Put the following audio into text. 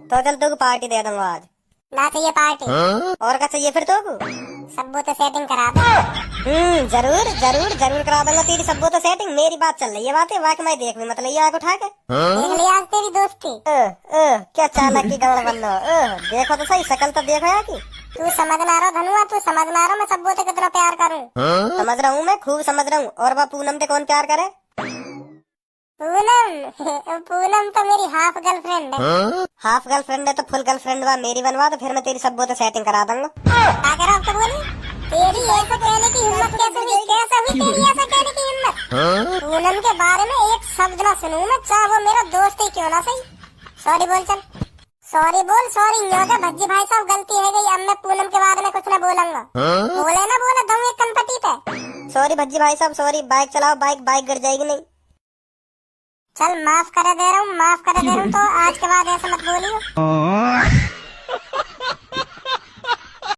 तो चल तू पार्टी दे दूंगा आज। ना चाहिए पार्टी। और क्या चाहिए फिर तो? सबूत तो सेटिंग करा दो। जरूर जरूर जरूर करा दूंगा तेरी सबूत तो सेटिंग। मेरी बात चल रही है, बातें वाकई मैं देख भी मत लिया आग उठा के। देख लिया आज तेरी दोस्ती। क्या चालाक की गड़ बनो। देखो तो सही, शकल तो देखो यार की। तू समझ ना रहा धनुआ, तू समझ ना रहा मैं सबूत से कितना प्यार करूं। समझ रहा हूँ, मैं खूब समझ रहा हूँ। और वह पूनम से कौन प्यार करे? पूनम पूनम तो मेरी हाफ गर्लफ्रेंड है। हाफ गर्लफ्रेंड है तो फुल गर्लफ्रेंड वा मेरी बनवा दो, फिर मैं तेरी सबूत सेटिंग करा दूंगा। क्या कह रहा अब तो बोली? तेरी ऐसा कहने की हिम्मत कैसे हुई? कैसे हुई तेरी ऐसा कहने की हिम्मत? पूनम के बारे में एक शब्द ना सुनूं मैं, चाहे वो मेरा दोस्त ही क्यों ना सही। सॉरी बोल चल, सॉरी बोल। सॉरी न्यों का भज्जी भाई साहब, गलती है गई। अब मैं पूनम के बारे में कुछ ना बोलूंगा। बोले ना बोले दम एक कनपटी पे। सॉरी भज्जी भाई साहब, सॉरी। बाइक चलाओ, बाइक बाइक गिर जाएगी नहीं। चल माफ कर दे रहा हूँ, माफ कर दे रहा हूँ। तो आज के बाद ऐसा मत बोलियो।